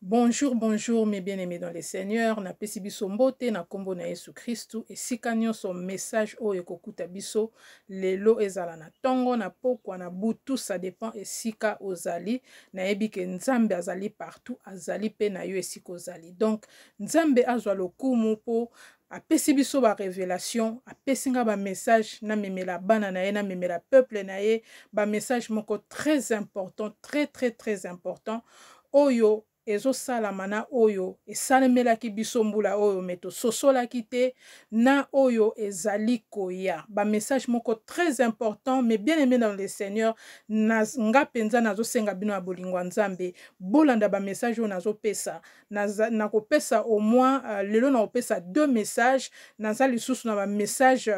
Bonjour, bonjour mes bien-aimés dans les Seigneurs. Na pesi biso mbote na kombo na Yesu Christu. Esika nyonso message oyo ekokuta biso lelo ezala na tongo na pokwa na butu, ça dépend esika ozali. Na yebi ke Nzambe azali partout, azali pe na yo esika ozali. Donc Nzambe azwa lokumu po apesi biso ba révélation, apesi nga ba message na memela bana na ye, na memela peuple na ye, ba message moko très important, très important oyo ezo salama na oyo esalemelaki biso mbula oyo meto sosolaki te na oyo ezali koya. Ba message moko très important, mais bien aimé dans le Seigneur, nga penza nazo senga bino ya bolingo ya Nzambe bolanda ba message oyo nazo pesa na ko pesa au moins lelo na ko pesa 2 messages, naza lisusu na ba message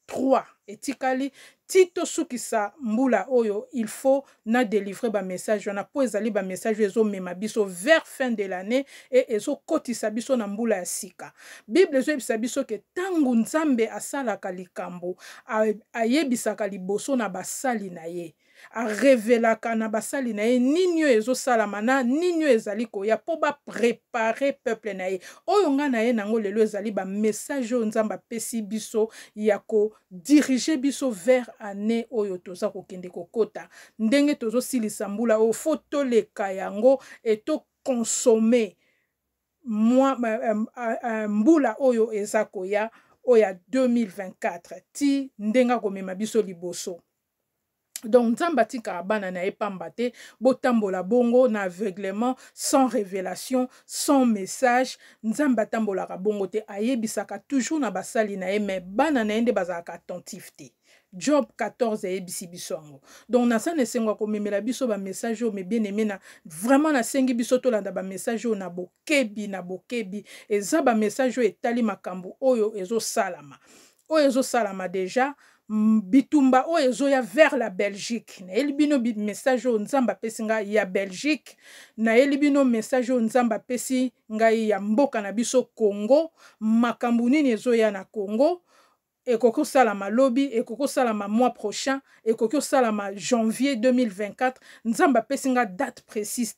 3 etikali tito sukisa mbula oyo il faut na délivrer ba message wana po ezali ba message ezo mema biso vers fin de l'année et ezo kotisa biso na mbula ya sika. Bible ezo yebisa biso ke tangu Nzambe asalaka likambo ayebisaka liboso na basali na ye, arevelaka na basali na ye nini oyo ezosalama na nini oyo ezali koya po baprepare peuple na ye. Oyo nga na ye nango lelo ezali ba message oyo Nzambe apesi biso ya ko diriger biso vers année oyo toza kokende kokota, ndenge tozosilisa mbula oyo fo toleka yango et to consommer mbula oyo eza koya oya 2024 ti ndenga komema biso liboso. Donc Nzambe atikaka bana na ye pamba te botambola bongo na aveuglement, sans révélation, sans message. Nzambe atambolaka bongo te, ayebisaka toujours na basali na ye, mais bana na ye nde bazalaka attentif te. Job 14 ayebisi biso yango. Donc na sa nesengo komemela biso ba message o, mais bien aimé na vraiment na sengi biso tolanda ba message o na bokebi eza ba message o etali makambo oyo ezo salama. Oyo ezo salama déjà bitumba oyo ezoya vers la Belgique. Na elibino message o Nzambe apesi ngai ya Belgique, na elibino message o Nzambe apesi ngai ya mboka na biso Congo, makambo nini ezoya na Congo. Ekoko salama lobi, ekoko salama mois prochain, ekoko salama janvier 2024. Nzamba pesinga date précise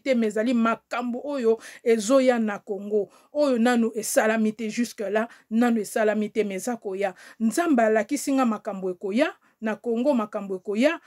te, mezali makambo oyo ezoya na Congo. Oyo nanu esalamite jusque là, nanu esalamite mezakoya. Nzamba lakisinga makambo ekoya na Congo, makambo ekoya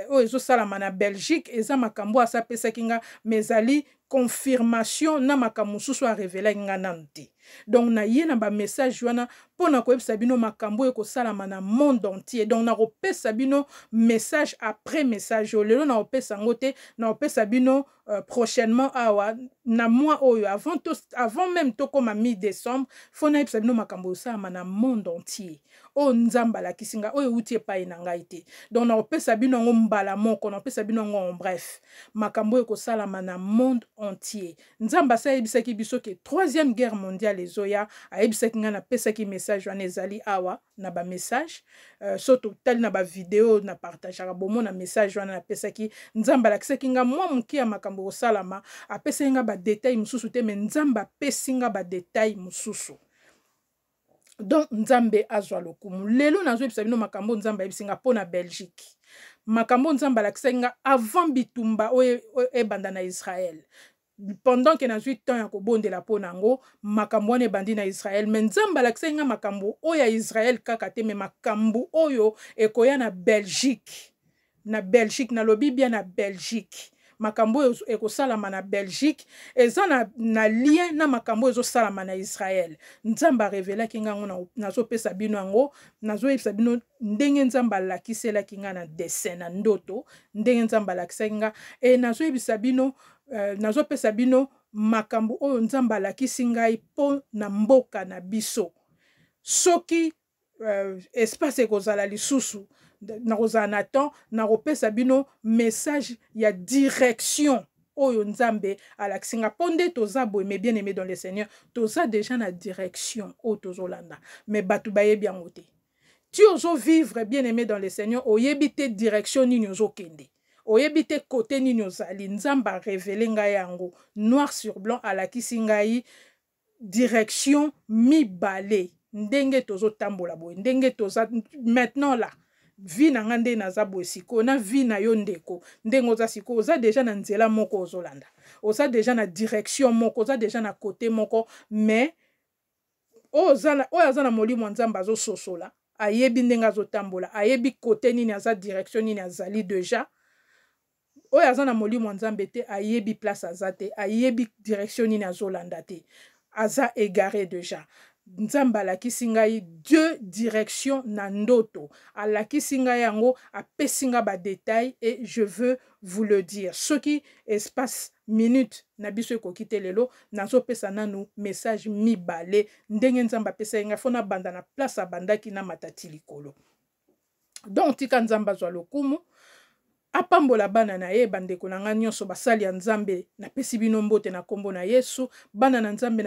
oyo ezosalama na Belgique, eza makambo asapesaki nga mezali confirmation na makambo mosusu a révéler nga nanu te. Donc na ye na ba message wana pona koyebisa bino makambo ekosalama na monde entier. Donc na kopesa bino message après message lelo na kopesa ngo te, na kopesa bino prochainement awa na mois oyo avant même tokoma mi-décembre fo na yebisa bino makambo ekosalama na monde entier. O Nzamba la kisinga oyo uti epai na ngai te. Donc na kopesa bino ngo mbala moko, na kopesa bino ngo en bref makambo ekosalama na monde entier. Nzamba sa yebisaki biso ke 3e guerre mondiale ezoya, ayebisaki nga na pesaki message wana ezali awa na ba message soto tali na ba video na partageaka bomo na message wana na pesaki. Nzamba lakisaki nga mwa muki ya makambo osalama, apesaki nga ba détail mususu te, mais Nzamba apesi nga ba détail mususu. Donc Nzambe azwa lokumu. Lelo nazo yebisa bino makambo Nzamba yebisi nga pona Belgique. Makambo Nzamba lakisaki nga avant bitumba oyo ebanda na Israël. Pendant que nazwi temps ya kobondela pona ngo makambo wana ebandi na Israël, mais Nzamba lakisaki nga makambo oyo ya Israël kaka te, mais makambo oyo ekoya na Belgique. Na Belgique, na lobi bien na Belgique. Makambo oyo ekosalama na Belgique eza na lien na makambo ezosalama na Israël. Nzamba revelaki nga ngo nazopesa bino yango, nazoyebisa bino ndenge Nzamba lakiselaki nga na dessin na ndoto, ndenge Nzamba lakisaki nga nazoyebisa bino nazopesa bino makambo oyo Nzamba lakisi ngai po na mboka na biso. Soki espace ekozala lisusu na kozala na temps na kopesa bino message ya direction oyo Nzambe alakisi nga po nde toza boye, mais bien aimé dans le Seigneur, toza déjà na direction oyo tozolanda, mais batu bayebi yango te. Ti ozo vivre bien aimé dans le Seigneur, oyebi te direction nini ozokende, oyebi te côté nini ozali. Nzamba révélé ngai yango noir sur blanc, alakisi ngai direction mibale ndenge tozo tambola boye, ndenge toza maintenant là vi na nga nde naza boye sikoyo na vi na yo ndeko ndenge oza sikoyo oza deja na nzela moko ozolanda oza deja na direction moko oza deja na côté moko mais oyo aza na molimo nzambe azososola ayebi ndenge azotambola ayebi côté nini aza direction nini azali deja oyo aza na molimo nzambe te ayebi place aza te ayebi direction nini azolanda te aza égaré deja nzambe alakisi ngai deux directions na ndoto alakisi ngai yango apesi nga badetail et je veux vous le dire soki espace minute na biso ekoki te lelo nazopesa nanu message mibale ndenge nzambe apesa ngai fona banda na place abandaki na matati likolo donc tika nzambe azwa lokumu apambola bana na ye bandeko na nga nyonso basali ya nzambe napesi bino mbote na kombo na Yesu bana na nzambe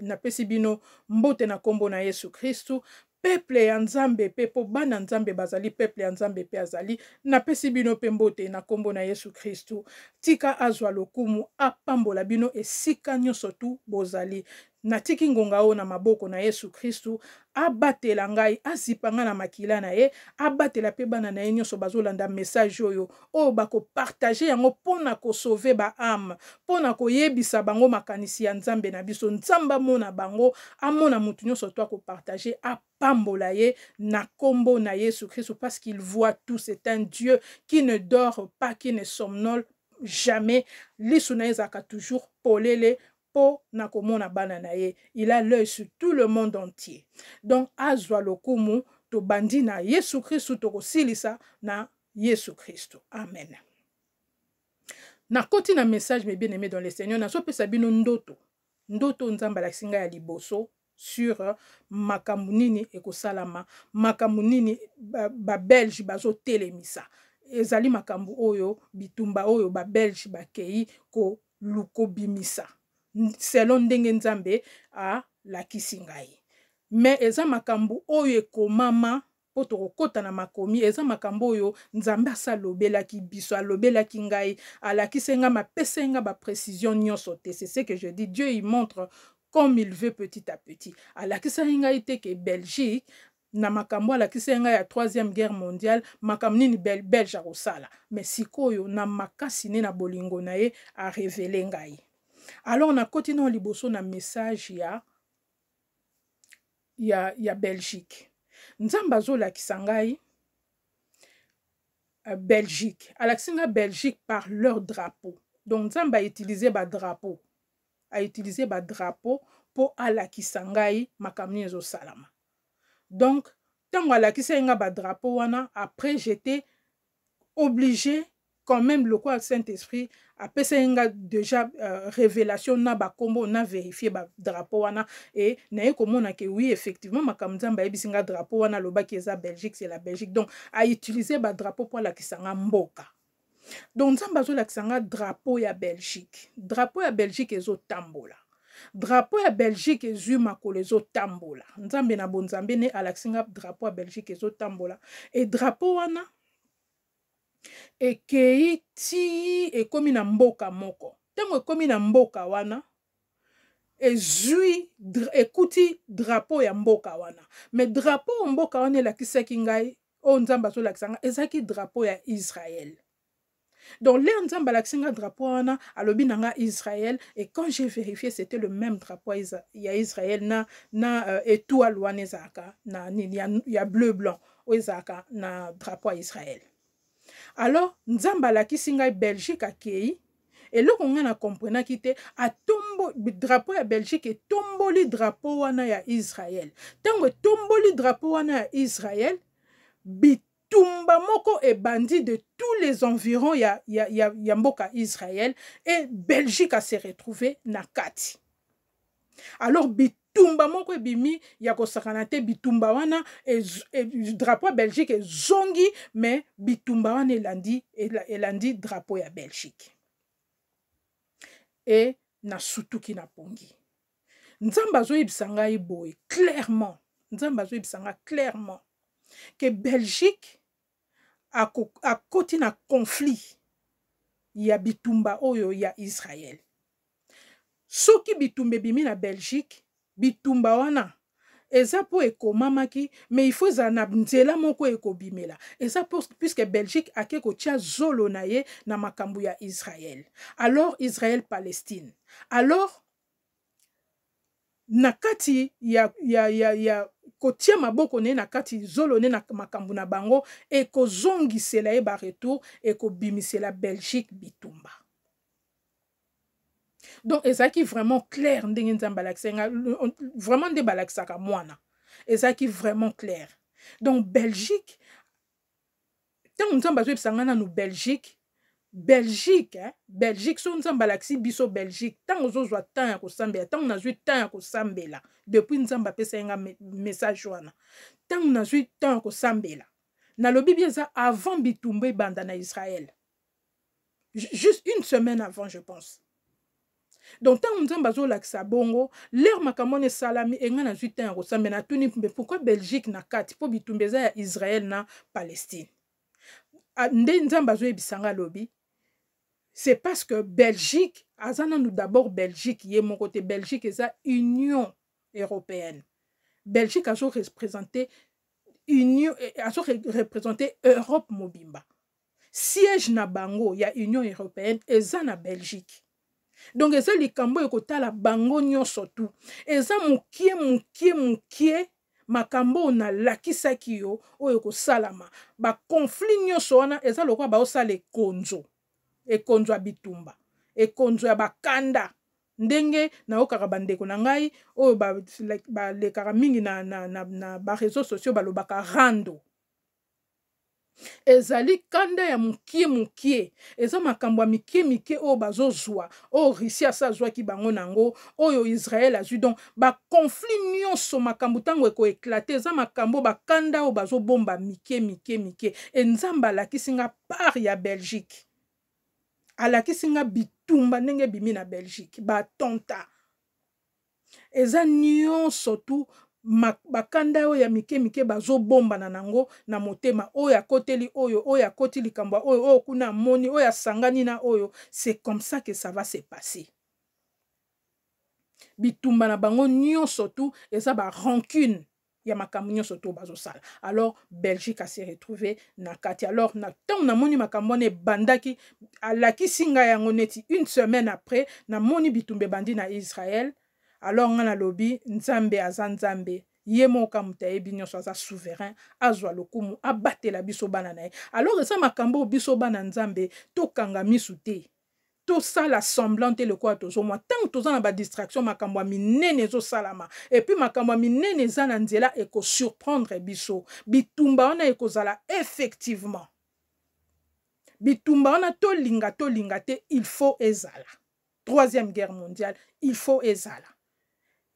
napesi bino mbote na kombo na Yesu Kristu peuple ya nzambe pe po bana nzambe bazali peuple ya nzambe pe azali napesi bino pe mbote na kombo na Yesu Kristu tika azwa lokumu apambola bino esika nyonso tu bozali natiki ngonga o na maboko na Yesu Kristu abatela ngai azipa nga na makila na ye abatela pe bana na ye nyonso bazolanda message oyo bako partager yango pona ko sauver ba âme pona ko yebisa bango makanisi ya nzambe na biso nzamba mona bango amona mutu nyonso to ko partager apambola ye na kombo na Yesu Kristu parce qu'il voit tout c'est un Dieu qui ne dort pas qui ne somnole jamais lisu na ezaka toujours polele po na komona bana na ye il a l'œil sur tout le monde entier donc azwa lokumu to bandi na Yesu Kristu to kosilisa na Yesu Kristu amen na koti na message mes bien-aimés dans le Seigneur na so pesa bino ndoto nzamba la singa ya liboso sur makambo nini ekosalama makambo nini ba Belge bazo telemisa ezali makambo oyo bitumba oyo ba Belge bakei ko lukobimisa selon ndenge nzambe a lakisi ngai mais eza makambo oyo ekomama po tokokota na makomi eza makambo oyo nzambe asalobelaki biso alobelaki ngai alakisi nga mapesa nga ba précision nyonso te c'est ce que je dis Dieu il montre comme il veut petit à petit alakisa ngai te ke Belgique na makambo alakisi ngai ya 3e guerre mondiale makambo nini Belge akosala mais sikoyo na makasi ne na bolingo na ye a révélé ngai alors na koti na liboso na message ya Belgique nzamba azolakisa ngai Belgique alakisi nga Belgique par leur drapeau donc nzamba a utilisé ba drapeau po alakisa ngai makambo nini ezosalama donc tango alakisi nga ba drapeau wana après j'étais obligé quand même le quoi Saint-Esprit apesa nga déjà révélation na ba kombo na vérifier ba drapeau wana et na komona que oui effectivement makambo nzamba ebisinga drapeau wana lobaki eza Belgique c'est la Belgique donc a utiliser ba drapeau pour la kisanga mboka donc nzamba zo la kisanga drapeau ya Belgique ezotambola drapeau ya Belgique ezui makolo ezotambola nzambe na bonzambe ne alaksinga drapeau ya Belgique ezotambola et drapeau wana ekei ti ekomi na mboka moko ntango ekomi na mboka wana ezwi ekuti drapeau ya mboka wana mais drapeau ya mboka wana elakisaki ngai oyo nzambe azolakisa nga ezalaki drapeau ya Israël donc le nzambe alakisi nga drapeau wana alobi na nga Israël et quand j'ai vérifié c'était le même drapeau ya Israël na étoile wana ezalaka na ya bleu blanc oyo ezalaka na drapeau ya Israël alors nzamba alakisi ngai Belgique akei eloko nga na komprenaki te atombo drapeau ya Belgique etomboli drapeau wana ya Israël tango etomboli drapeau wana ya Israël bitumba moko ebandi de tous les environs ya mboka Israël et Belgique a se retrouvé na kati alors bitumba moko ebimi ya kosakana te bitumba wana drapeau ya Belgique ezongi mais bitumba wana elandi drapeau ya Belgique et na sutuki na pongi nzamba azoyebisa ngai boye clairement que Belgique akoti na conflit ya bitumba oyo ya Israël soki bitumba ebimi na Belgique bitumba wana eza po ekomamaki mais il faut ezala na nzela moko ekobimela eza puisque Belgique ake kotia zolo na ye na makambo ya Israël. Alors Israël Palestine, alors na kati ya kotia maboko ne na kati zolo ne na makambo na bango ekozongisela ye ba retour ekobimisela Belgique bitumba. Donc ezaki vraiment clair ndenge nzamba laksenga vraiment nde balaksaka mwana ezaki vraiment clair. Donc Belgique tant nzamba zo ebisanga na Belgique Belgique so nzamba laksi biso Belgique tant ozozwa temps ya kosambela tant nazwi temps ya kosambela depuis nzamba pesa nga message wana tant nazwi temps ya kosambela na lobi bieza avant bitumba banda na Israël juste une semaine avant je pense. Donc tant nzamba zo laksa bongo l'air makamone salami enga nazwi temps ya kosambela tuni pourquoi Belgique na kati po bitumbeza ya Israël na Palestine nde nzamba zo ebisanga lobi. C'est parce que Belgique, nous d'abord Belgique, y est mon côté Belgique, et ça Union européenne. Belgique a représenté Union, a représenté Europe mobimba. Siège na bango, il y a Union européenne, et ça na Belgique. Donc et ça les cambo et kota la bango nyon surtout. Et ça moukie. Makambo na lakisa kiyo oyo ko salama. Ba conflit nyon soana, et ça le quoi ba osale konzo. Ekonzo ya bitumba ekonzo ya bakanda ndenge na okaka bandeko na ngai oyo ba lekaka mingi na ba réseaux sociaux balobaka rando ezali kanda ya mukie eza makambo ya mike oyo bazozwa oyo Russie asazwaki bango nango oyo Israël azwi donc ba conflit nyonso makambo tango eko éclater eza makambo bakanda oyo bazobomba mike enzamba lakisinga part ya Belgique alakisinga bitumba ndenge bimi na Belgique batonta eza nyonso tu bakanda oyo ya mike bazobomba na nango na motema oyo akoteli oyo akoti likambo oyo kuna moni oyo asangani na oyo. C'est comme ça que ça va se passer. Bitumba na bango nyonso tu eza ba rancune ya makambo nyonso to bazosala. Alors Belgique a se retrouvé na kati. Alors na tant na moni makambo ne bandaki alakisinga yango neti une semaine après na moni bitumbe bandi na Israël. Alors ngana lobi nzambe azanzambe yemo kamuta ebi nyonso aza souverain azwa lokumu abatela biso bana na ye. Alors esa makambo biso bana nzambe to kanga misu te. Tout ça la semblante le quoi tozo moi tant tozo na ba distraction makambo minene zo salama et puis makambo minene za na nzela e ko surprendre biso bitumba ona e ko zala effectivement bitumba ona to linga te il faut ezala. Troisième guerre mondiale il faut ezala.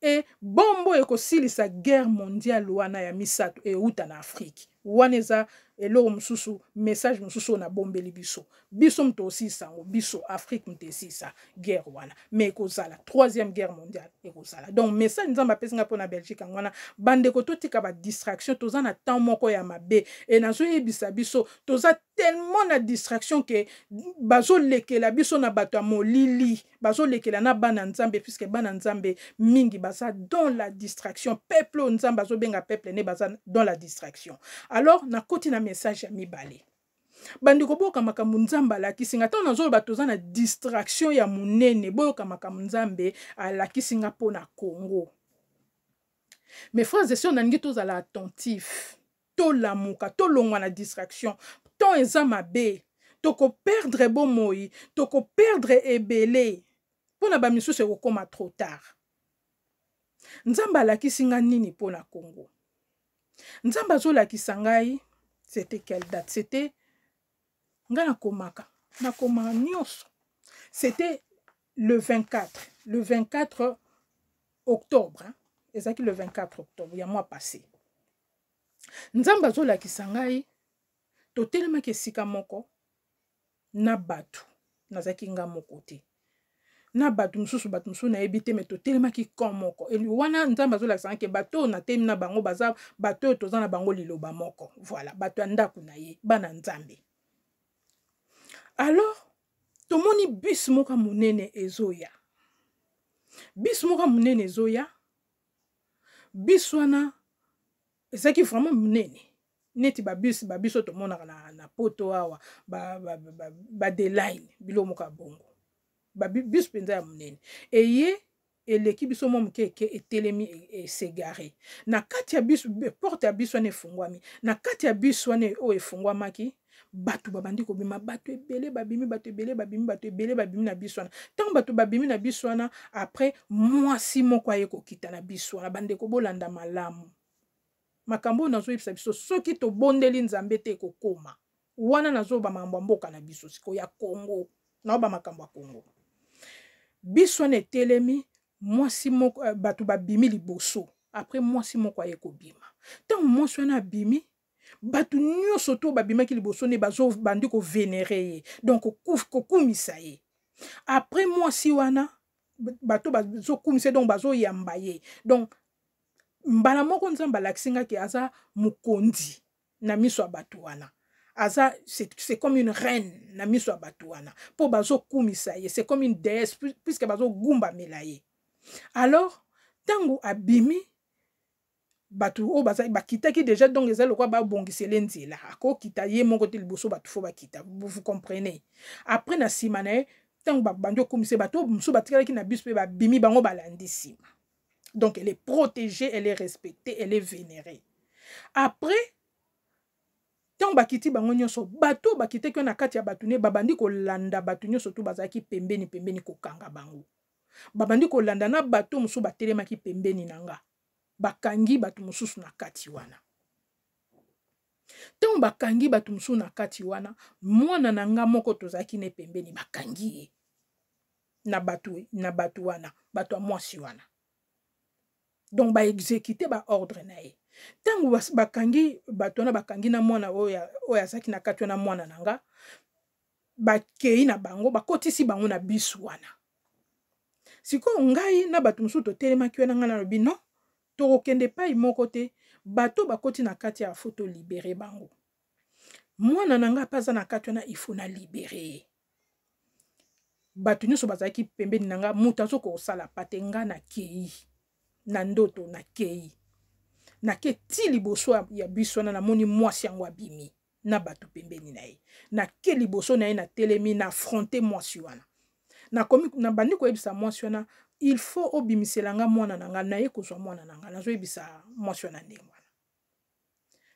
Et bombo e ko silisa guerre mondiale wana ya misato e uta na Afrique waneza elo msusu message msusu na bombeli biso biso mto sisa biso Afrique mtesisa guerre wana mais kozala troisième guerre mondiale et kozala donc message nzamba pesinga pona Belgique ngwana bande ko totika ba distraction toza na temps moko ya mabe et nazo yebisa biso toza tellement na distraction que bazo lekela biso na bato ya molili bazo lekela na bana nzambe puisque bana nzambe mingi baza dans la distraction peuple nzambe bazo benga peuple ne baza dans la distraction. Alors na koti na message ya mibale bandiko boyoka makambo nzambe alakisinga ntango nazoloba bato toza na distraction ya monene boyoka makambo nzambe alakisinga mpo na Congo. Mes frères et sœurs nalingi tozala attentif tolamuka tolongwa na distraction ton eza mabe toko perdre bomoi toko perdre ebele mpo na bamisusu ekokoma trop tard. Nzambe alakisinga nini mpo na Congo? Nzamba azolakisa ngai c'était quelle date? C'était ngana komaka na koma nyonso. C'était le 24 octobre hein? Ezaki le 24 octobre ya mois passé. Nzamba azolakisa ngai totelemaki esika moko na batu nazaki nga moko te na batu mususu na ebite me totelemaki kon moko eli wana nzamba azolakisa ke bato na temi na bango baza bato toza na bango liloba moko voilà bato ndaku na ye bana nzambe. Alors tomoni bus moko munene ezoya Biswana ezaki vraiment munene neti babiso tomonaka na poto awa ba de line bilo moka bongo biso penza ya munene eye eleki biso mo moke eke etelemi esegare na kati ya biso porte ya biso wana efungwami na kati ya biso wana oyo efungwamaki bato babandi kobima bato ebele babimi bato ebele babimi bato ebele babimi na biso wana ntango bato babimi na biso wana après mwasi moko aye kokita na biso wana bandeko bolanda malamu makambo oyo nazoyebisa biso soki tobondeli nzambe te ekokoma wana nazoba makambo ya mboka na biso sikoyo ya Congo naoba makambo ya Congo biso wana etelemi mwasi moko bato babimi liboso après mwasi moko aye kobima ntango mwasi wana abimi bato nyonso to babimaki liboso ne bazobandi kovenere ye donc kokumisa ye après mwasi wana bato bazokumisa donc bazoyamba ye donc mbala moko nzambe alakisingaki aza mokondi na miso ya bato wana aza c'est comme une reine na miso ya bato wana po bazokumisa ye c'est comme une déesse puisque bazogumbamela ye alors tango abimi bato o bakitaki déjà donc eza lokwa babongisele nzela akokita ye moko te liboso bato fo bakita vous comprenez après na nsima na ye tango babandi okumisa bato mosusu batikalaki na biso mpe babimi bango balandi nsima donc elle est protégée, elle est respectée, elle est vénérée. Après, tant bakiti bango nyonso bato bakite ko na kati ya batune babandi ko landa batu nyonso to bazaki pembeni ko kanga bango. Babandi ko landa na bato musu batelemaki pembeni nanga. Bakangi batu mususu na kati wana. Tant bakangi batu musu na kati wana, mwana nanga moko tozaki ne pembeni bakangi na batu wana, batu a mwasi wana. Donc ba exécuter ba ordre na ye tango bakangi bato na bakangi na mwana oya azaki na kati na mwana nanga bakei na bango bakotisi bango na bisu wana siko ngai na bato musu to telemaki wana ngana lobi non to okende pai moko te bato bakoti na kati ya photo libérer bango mwana nanga paza na kati wana il faut na libérer bato nyonso bazaki pembeni nanga mutazo ko sala patenga na kei na ndoto na kei na ke ti liboso ya biso na moni mwasi yango abimi na bato pembeni na ye na ke liboso na ye na telemi na affronter mwasi wana na komi na bandi ko yebisa mwasi wana il faut obimiselanga mwana nanga na ye kozwa mwana nanga nazo yebisa mwasi wana ndenge wana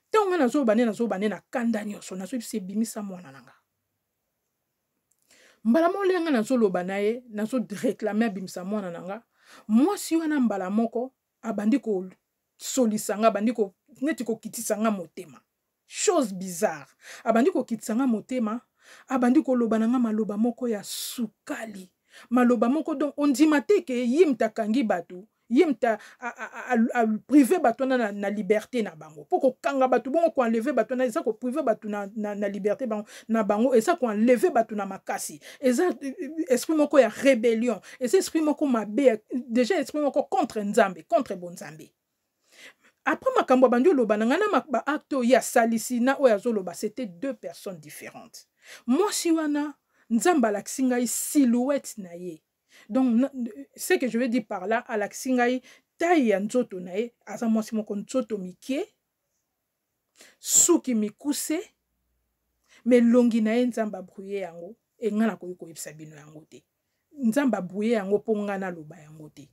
tango nazo bane na kanda nyonso nazo yebisa bimisa mwana nanga mbala molenga nazo loba na ye nazo réclamer bimisa mwana nanga mwasi wana mbala moko abandi ko solisanga abandi ko neti ko kitisanga motema chose bizarre abandi ko kitisanga motema abandi ko loba nanga maloba moko ya sukali maloba moko donc on dit mateke yimta kangi batu yimta privé batu na liberté na bango poko kanga batu bongo ko enlever batu na eza ko privé batu na liberté bango na bango eza ko enlever batu na makasi eza esprit moko ya rébellion eza esprit moko mabe déjà esprit moko contre nzambe contre bonzambe après makambo bandio loba na ngana ba acte ya salisina oya zoloba c'était deux personnes différentes moi si wana nzamba laksinga silhouette na ye. Donc, ce que je veux dire par là, à la Xingai, taille ya nzoto na ye, aza mwasi moko nzoto mikie, suki mikuse, mais longi na ye nzamba brouye yango, e ngana koyiko yebisa bino yango te. Nzamba brouye yango po ngana loba yango te.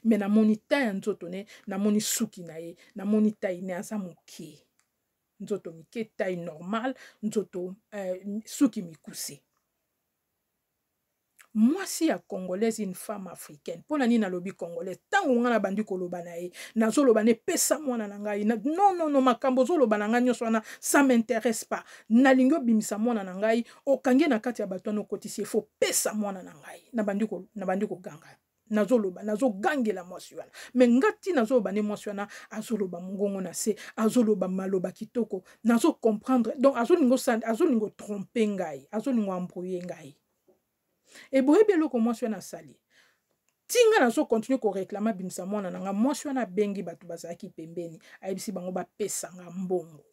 Mais na moni taille ya nzoto ne, na moni suki na ye, na moni taille ne aza mokie. Nzoto mikie, taille normale, nzoto suki mikuse. Moi si ya congolaise une femme africaine pona ni na lobi congolaise tango ngana bandi ko loba na ye nazo loba ne pesa mwana na ngai non makambo zo loba na ngai nyonso wana ça m'intéresse pas na lingo bimisa mwana na ngai okange na kati ya bato no kotisi faut pesa mwana na ngai na bandi ko ganga nazo loba nazo gangela mwasi wana mais ngati nazo loba ne mwasi wana azo loba mongongo na se azo loba maloba kitoko nazo comprendre donc azo lingo tromper ngai azo lingo embrouiller ngai. Et boyebi eloko mwasi wana sali tinga nazo continue ko réclamer bimisa mwana nanga mwasi wana bengi batu bazaki pembeni ayebisi bango ba pesanga mbongo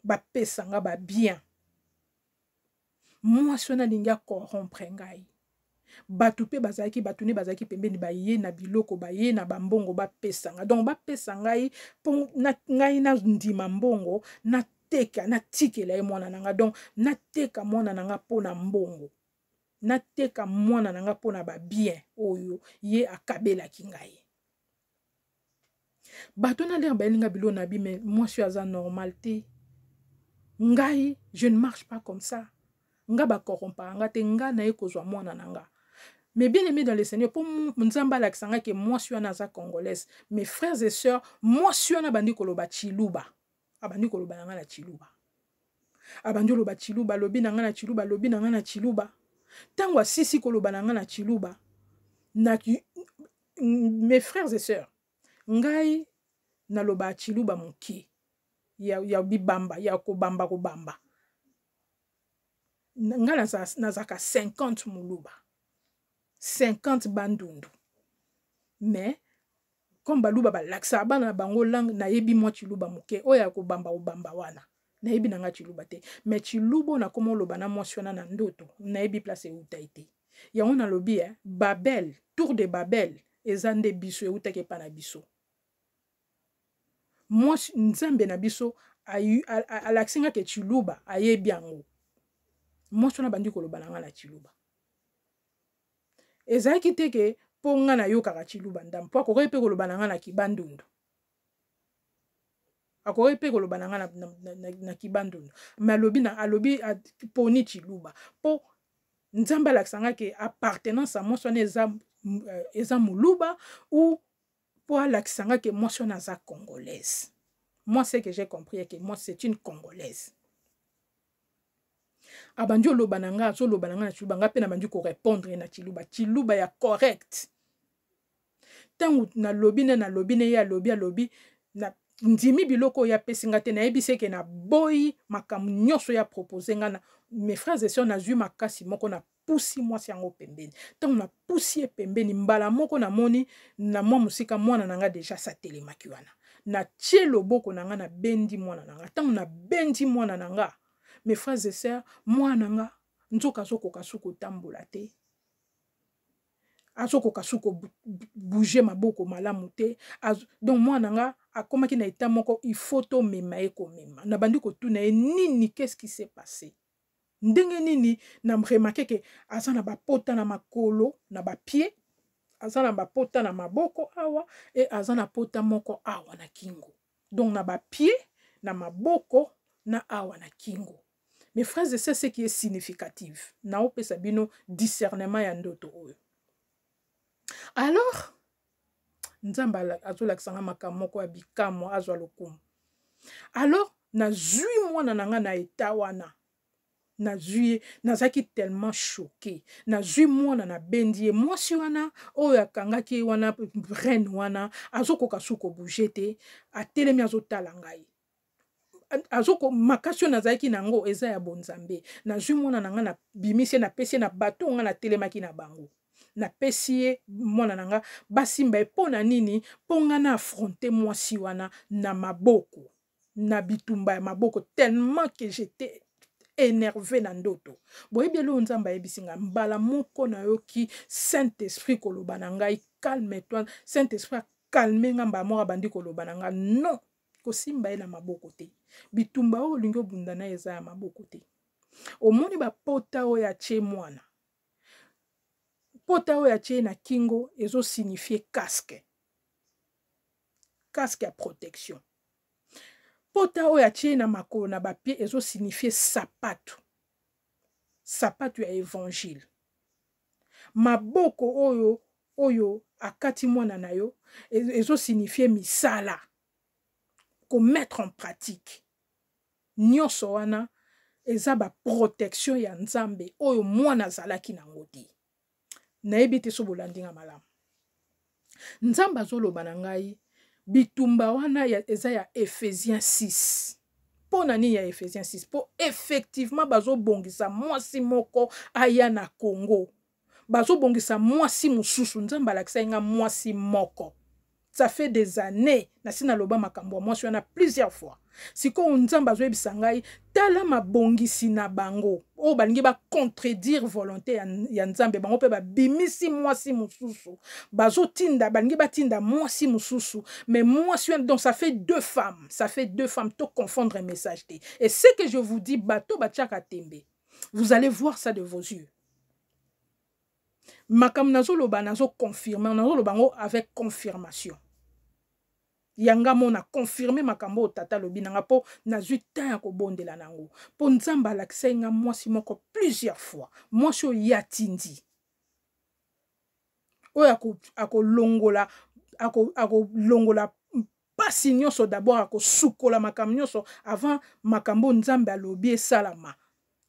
ba pesanga ba bien mwasi wana linga corrompre ngai Batu pe bazaki batuni bazaki pembeni baye na biloko baye na bambongo bapesanga. Donc bapesanga po ngai na ndima mbongo na teka na tikela ye mwana nanga. Donc na teka mwana nanga pona mbongo. Na teka mwana nanga pona ba bien oyo ye akabelaki ngai. Bato na ler balinga bilo na bi mais moi je suis à normal te. Ngai je ne marche pas comme ça. Nga ba corrompa nga te nga na ye kozwa mwana nanga. Mais bien aimé dans le Seigneur, pour Nzamba l'accent que moi je suis naza congolaise, mes frères et sœurs, moi je suis na bandi koloba chiluba. Abandi koloba nanga na chiluba. Abandi koloba chiluba, lobi nanga na chiluba, lobi nanga na chiluba. Tangwa sisi koloba nanga na chiluba. Mes frères et sœurs, ngai na loba chiluba moki. Ya bibamba, ya ko bamba. Nga nazaka 50 muluba. 50 bandundu. Mais comme baluba ba laksa bana bango lang na yebi mo chiluba muke oya ko bamba wana. Na yebi nanga chiluba te. Mais chilubo na komo loba na motiona na ndoto. Na yebi place e utaite. Ya on a lobi Babel, tour de Babel, ezande biso e utake pa na biso. Moi nzambe na biso a laksinga ke chiluba ayebi ango. Moi sona bandi ko loba nanga na chiluba. Ezaki teke po nga na yo kaka chiluba ndam po akore pe koloba nanga na kibandundu. Akore pe koloba nanga na kibandundu. Mais alobi poni chiluba. Po nzamba laksanga ke appartenance à moi sona eza muluba ou po laksanga ke moi sona za congolaise. Moi c'est que j'ai compris que moi c'est une congolaise. Abandio lobananga zo lobananga na chiluba nga pe na bandi ko répondre na chiluba ya correct. Tangu na lobine ya lobi na ndimi biloko ya pesinga te na ebise ke na boy makamu nyonso ya proposer nga na mes frères et sœurs na zui makasi moko na pusi mwasi yango pembeni. Tangu na pusi pembeni mbala moko na moni na mwa musika mwana nanga deja satelemaki wana. Na tie loboko nanga na bendi mwana nanga. Tangu na bendi mwana nanga mes frères et sœurs, moi nanga nzoka zoko kasuko tambola te. Azoko kasuko bouger maboko malamu te. Donc moi nanga akomaki na eta moko il faut to mema eko mema. Na bandi ko tuna nini qu'est-ce qui s'est passé? Ndenge nini na remarqué que azana ba pota na makolo na ba pied, azana ba pota na maboko awa et azana pota moko awa na kingo. Donc na ba pied na maboko na awa na kingo. Mes frères et sœurs, ce qui est significatif. Na ope sabino discernement ya ndoto oyo. Alors, nzamba azola kisanga makamoko ya bikamo azwa lokumu. Alors, na zui mwana nanga na eta wana. Na zui, nazaki tellement choqué. Na zui mwana na bendie. Mwasi wana, oyo akangaki wana, reine wana, azoko kasuko bougete, atelemi azotala ngai. Azoko makasio nazaki nango eza ya bonzambe na zui mwana nanga na bimisi na pesi na bato nga na telemaki na bango na pesi mwana nanga basimba epona nini ponga na affronter mwasi wana na maboko na bitumba ya maboko tellement que j'étais énervé na ndoto boyebi elo nzamba yebisinga mbala moko na yoki Saint-Esprit koloba na ngai calme-toi Saint-Esprit calme nga mba moko bandi koloba na nga non kosimba na maboko te bitumba o lingo bundana eza ya maboko te omoni ba pota o ya che mwana pota o ya che na kingo ezo signifier casque ya protection pota o ya che na makolo na ba pied ezo signifier sapato ya évangile maboko oyo akati mwana na yo ezo signifier misala mettre en pratique nyonso wana eza ba protection ya nzambe oyo mwana zalaki na ngoti na ebite so bolandinga malamu nzamba zoloba na ngai bitumba wana eza ya Ephésiens 6 pona ni ya Ephésiens 6 po effectivement bazobongisa mwasi moko aya na Congo bazobongisa mwasi mususu nzamba lakisa nga mwasi moko Ça fait des années. Nasina loba makambo moi a plusieurs fois. Siko nzamba zo bisangai tala mabongisi na bango. O balingi ba contredire volonté ya nzambe bango pe ba bimisi mwasi mususu. Bazo tinda balingi ba tinda mwasi mususu. Mais mwasi donc ça fait deux femmes. Ça fait deux femmes to confondre un message. Et ce que je vous dis bato bachaka tembe. Vous allez voir ça de vos yeux. Makam nazo loba nazo confirmer, nazo lobango avec confirmation. Yanga mona confirmer makambo tata lobi nanga po nazwi temps ya kobondela nango. Po nzamba lakisa nga mwasi moko plusieurs fois. Mwasi o yatindi. Oyo ako longola pasi nyonso d'abord ako sukola makam nyonso avant makambo nzambe alobi esalama.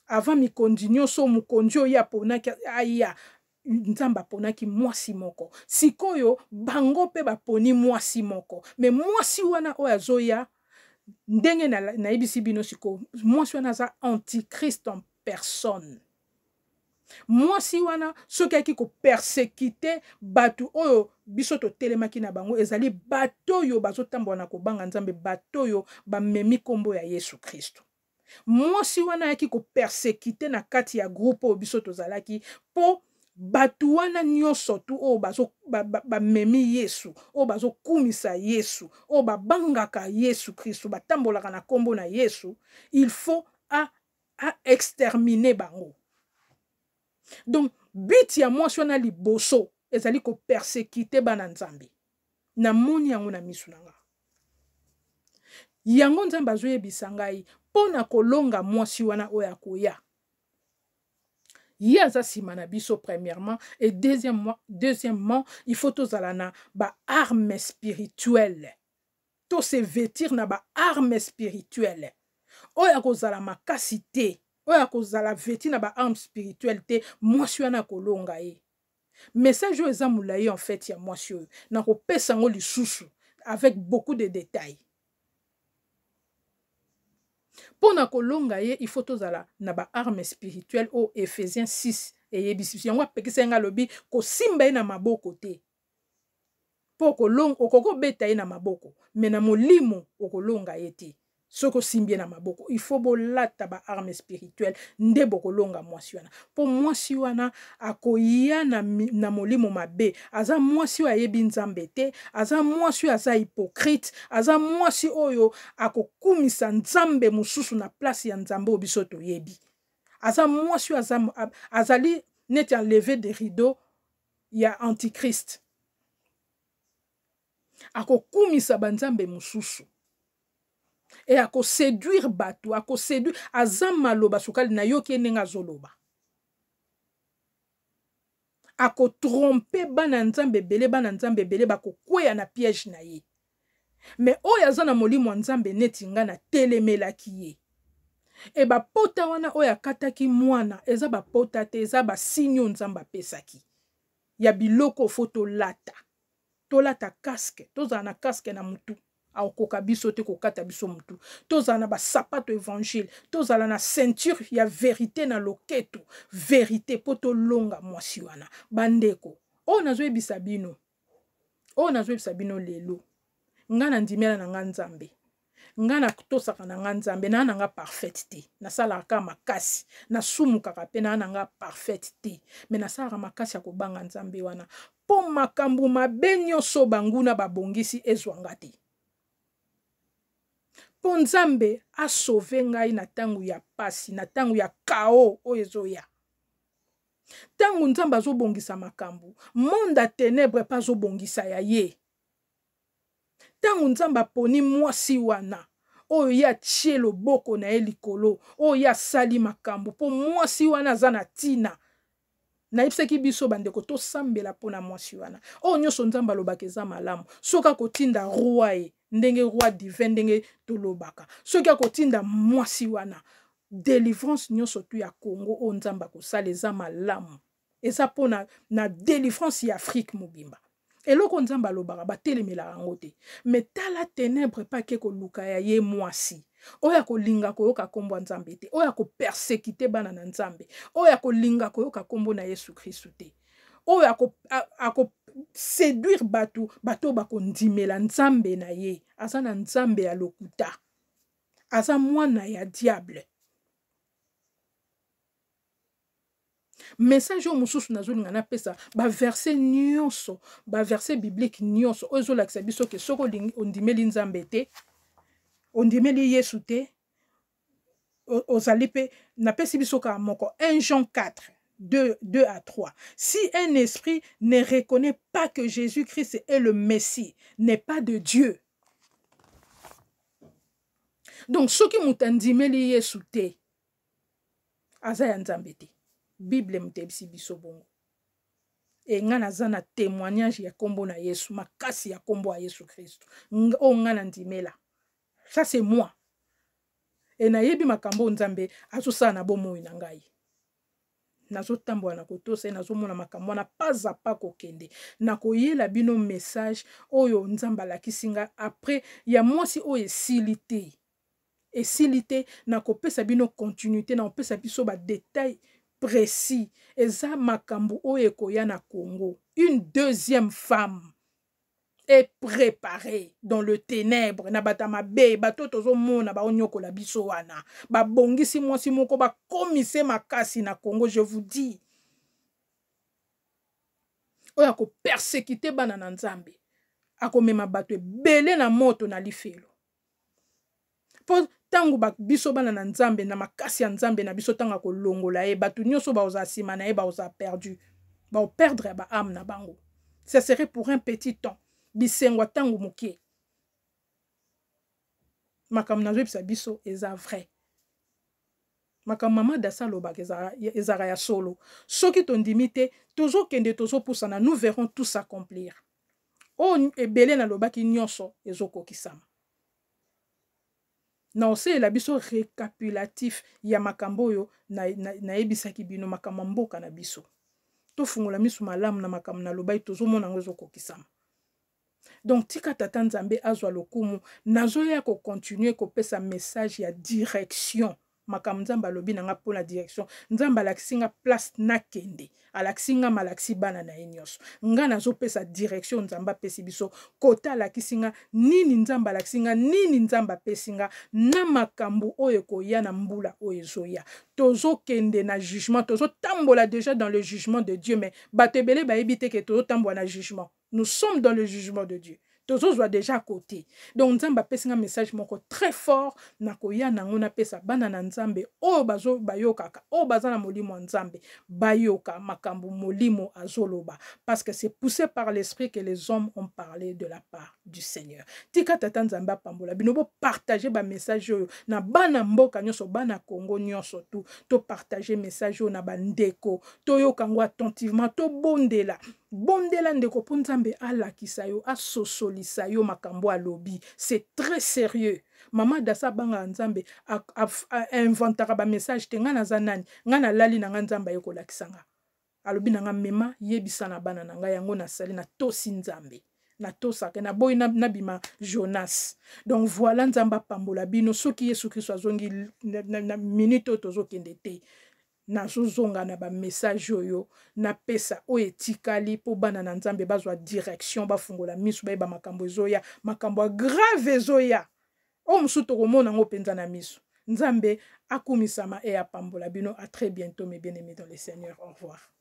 Avant mikondi nyonso mukonzi oyo aponaki aya nzamba ponaki mwasi moko. Sikoyo bango pe baponi mwasi moko. Mais mwasi wana oyo azoya ndenge na ibisi bino siko mwasi wana za antichrist en personne. Mwasi wana soki aki ko persécuter batu oyo biso to telemaki na bango ezali bato yo bazotambola na kobanga nzambe bato yo bamemi kombo ya Yesu Kristo. Mwasi wana yaki ko persécuter na kati ya groupe oyo biso tozalaki po batu wana nyonso tu o bamemi Yesu, o bazokumisa Yesu, o babangaka Yesu Kristo, batambolaka na kombo na Yesu, il faut à exterminer bango. Donc, but ya mwasi wana liboso ezali ko persécuter bana nzambe. Na moni yango na misu nanga. Yango nzambe azoyebisa ngai pona kolonga mwasi wana oyo akoya. Yaza simana biso premièrement et deuxièmement il faut tozalana ba armes spirituelles. To se vêtir na ba armes spirituelles. Oya kozala makasi te. Oya kozala vêtir na ba armes spirituelles te mwasi wana kolonga ye. Message eza mulayi en fait ya mwasi oyo. Na kopesa ngo lisusu avec beaucoup de détails. Pour na kolonga ye, il faut tozala na ba armes spirituelles au Ephésiens 6 et yebisi yango apekisa nga lobi ko simba ye na maboko te. Po kolonga okoko beta ye na maboko, mais na molimo okolonga ye te. Soko simbie na maboko, il faut bolata ba armes spirituelles nde bokolonga mwasi wana. Po mwasi wana akoya na molimo mabe, aza mwasi oyo ayebi nzambe te, aza mwasi oyo aza hypocrite, aza mwasi oyo akokumisa nzambe mususu na place ya nzambe obiso toyebi. Aza mwasi oyo azali neti enlevé des rideaux ya antichrist. Akokumisa banzambe mususu. Et ako séduire batu, ako séduire azama loba sukali na yoki nenga zoloba. Ako tromper bana nzambe bele bako kweya na piège na ye. Mais oya azana molimo nzambe neti nga na telemelaki ye. E ba pota wana oya kataki mwana eza ba pota te eza ba sinyo nzamba pesaki. Ya biloko foto lata. To lata casque, toza na casque na mutu. Aokoka biso te kokata biso mutu. Tozala na ba sapato évangile, tozala na ceinture ya vérité na loketo, vérité poto longa mwasi wana. Bandeko, o nazoyebisa bino. O nazoyebisa bino lelo. Nga na ndimela na nga nzambe. Nga na tosaka na nga nzambe na nga parfaite te. Na salaka makasi, na sumukaka pe na nga parfaite te. Me na salaka makasi ya kobanga nzambe wana. Po makambu mabe nyonso banguna babongisi ezwanga te. Po nzambe a sauvé ngai na tangu ya pasi, na tangu ya kao oyo ezoya. Tangu nzambe azobongisa makambu, monde a ténèbres pa azobongisa ya ye. Tangu nzambe aponi mwasi wana, oyo ya tie loboko na ye likolo, oyo ya sali makambu, po mwasi wana aza na tina. Na yebisaki biso bandeko to sambela pona mwasi wana. Oyo nyonso nzambe alobaka eza malamu. Soka kotinda roi ndenge roi divin ndenge tolobaka. Soki akotinda mwasi wana, délivrance nyonso tu ya Congo o nzamba kosala eza malamu. Eza pona na délivrance ya Afrique mobimba. Eloko nzamba alobaka batelemela yango te. Mais tala ténèbre pa ke koluka ya ye mwasi. Oya kolinga koyoka kombo nzambe te. Oya ko persécuter bana na nzambe. Oya kolinga koyoka kombo na Yesu Kristo te. Oya séduire bato bakondimela nzambe na ye aza na nzambe ya lokuta aza mwana ya diable. Message au mosusu nazolinga na pesa ba verset nyonso ba verset biblique nyonso ozo lakisa biso ke soko ondimeli nzambe te ondimeli Yesu te ozali pe na pesi biso ka moko 1 Jean 4 2 à 3. Si un esprit ne reconnaît pas que Jésus-Christ est le Messie, n'est pas de Dieu. Donc ce qui mutandimeli Yesu te aza ya nzambe te. Bible mutebisi biso bongo. Et nga naza na témoignage ya kombo na Yesu, makasi ya kombo ya Yesu Christ. O nga na ndimela. Ça c'est moi. Et na yebi makambo nzambe azosala na bomoi na ngai. Nazo tambola na kotosa nazo mona makambo na pas à pas kokende. Na koyela bino message oyo nzamba la kisinga après ya mwasi oyo esilité. Esilité na kopesa bino continuité na kopesa biso ba détail précis. Eza makambo oyo ekoya na Congo. Une deuxième femme est préparée dans le ténèbre na batama be bato tozo mona ba onyoko la biso wana ba bongisi mwasi moko ba komise makasi na Congo. Je vous dis oya ko persécuter bana na nzambe akomema bato ebele na moto na lifelo po tangu ba biso bana na nzambe na makasi ya nzambe na biso tanga ko longola e bato nyonso ba oza sima na e ba oza perdu ba perdre ba âme na bango. Ce serait pour un petit temps. Bisengwa tangu mokie. Makam na bisa biso eza vrai. Makam mama dasa loba ezara ya solo. Soki tondimite tozo kende tozo pusana, nous verrons tout s'accomplir. O ebele na loba ki nyonso ezoko kisama. Na ose la biso récapitulatif ya makambo yo na ebisa ki bino makama mboka na biso. To fungola misu malamu na makam na loba tozo mona ngozoko kisama. Donc tika tata nzambe azwa lokumu nazoya ko continuer ko pesa message ya direction makam nzamba lobi nanga po la direction nzamba lakisinga place na kende alakisinga malaksi bana na enyos nga nazo pesa direction nzamba pesi biso kota lakisinga nini nzamba lakisinga nini nzamba pesinga na makambu oyo ko ya na mbula oyo zoya tozo kende na jugement tozo tambola déjà dans le jugement de Dieu mais batebele ba ebite ke tozo tambola na jugement. Nous sommes dans le jugement de Dieu. Tous autres déjà à côté. Donc nzamba pesa un message moko très fort na koya na ngona pesa bana na nzambe o bazo bayoka o bazana molimo nzambe bayoka makambu molimo azoloba parce que c'est poussé par l'esprit que les hommes ont parlé de la part du Seigneur. Tika tata nzamba pambola binobo partager ba message yo na bana mboka nyonso bana Congo nyonso tout to partager message yo na bandeko to yoka ngo attentivement to bondela bondela ndeko po nzambe alakisa yo asosolisa yo makambo alobi. C'est très sérieux. Mama dasa banga nzambe inventaka ba message te nga naza nani nga na lali na nga nzambe yo kolakisanga alobi na nga mema yebisa na bana na nga yango na sali na tosi nzambe na tosaka na boy na bima Jonas. Donc voilà nzamba pambola bino soki Yesu Kristo azongi na minute tozo kende te na zozonga na ba message oyo na pesa o etikali po bana na nzambe bazwa direction bafungola misu ba makambo ezoya makambo grave ezoya o musuto komona ngo penza na misu nzambe akumisama e apambola bino. À très bientôt mes bien-aimés dans le Seigneur. Au revoir.